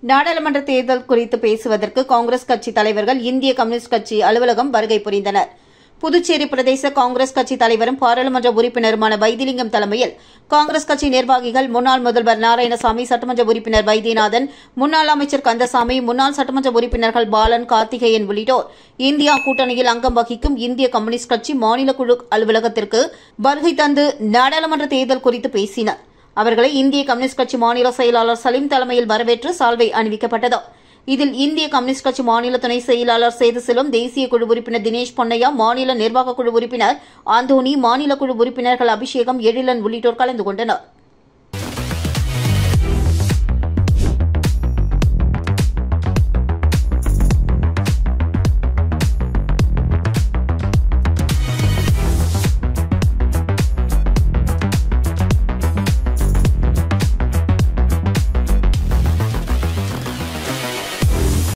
நாடாளுமன்ற தேர்தல் குறித்து பேசுவதற்கு காங்கிரஸ் கட்சி தலைவர்கள் இந்திய கம்யூனிஸ்ட் கட்சி அலுவலகம் வருகை புரிந்தனர். புதுச்சேரி பிரதேச காங்கிரஸ் கட்சி தலைவரும் பாராளுமன்ற உறுப்பினருமான வைத்திலிங்கம் தலைமையில் காங்கிரஸ் கட்சி நிர்வாகிகள், முன்னாள் முதல்வர் நாராயணசாமி, சட்டமன்ற உறுப்பினர் வைத்தியநாதன், முன்னாள் அமைச்சர் கந்தசாமி, முன்னாள் சட்டமன்ற உறுப்பினர்கள் பாலன், கார்த்திகேயன் உள்ளிட்டோர் இந்தியா கூட்டணியில் அங்கம் வகிக்கும் இந்திய கம்யூனிஸ்ட் கட்சி மாநில குழு அலுவலகத்திற்கு வருகை தந்து நாடாளுமன்ற தேர்தல் குறித்து பேசினர். அவர்களை இந்திய கம்யூனிஸ்ட் கட்சி மாநில செயலாளர் சலீம் தலைமையில் வரவேற்று சால்வை அணிவிக்கப்பட்டது. இதில் இந்திய கம்யூனிஸ்ட் கட்சி மாநில துணை செயலாளர் சேதுசெல்வம், தேசிய குழு உறுப்பினர் தினேஷ் பொன்னையா, மாநில நிர்வாக குழு உறுப்பினர் ஆந்தோனி, மாநில குழு உறுப்பினர்கள் அபிஷேகம், எழிலன் உள்ளிட்டோர் கலந்து கொண்டனர்.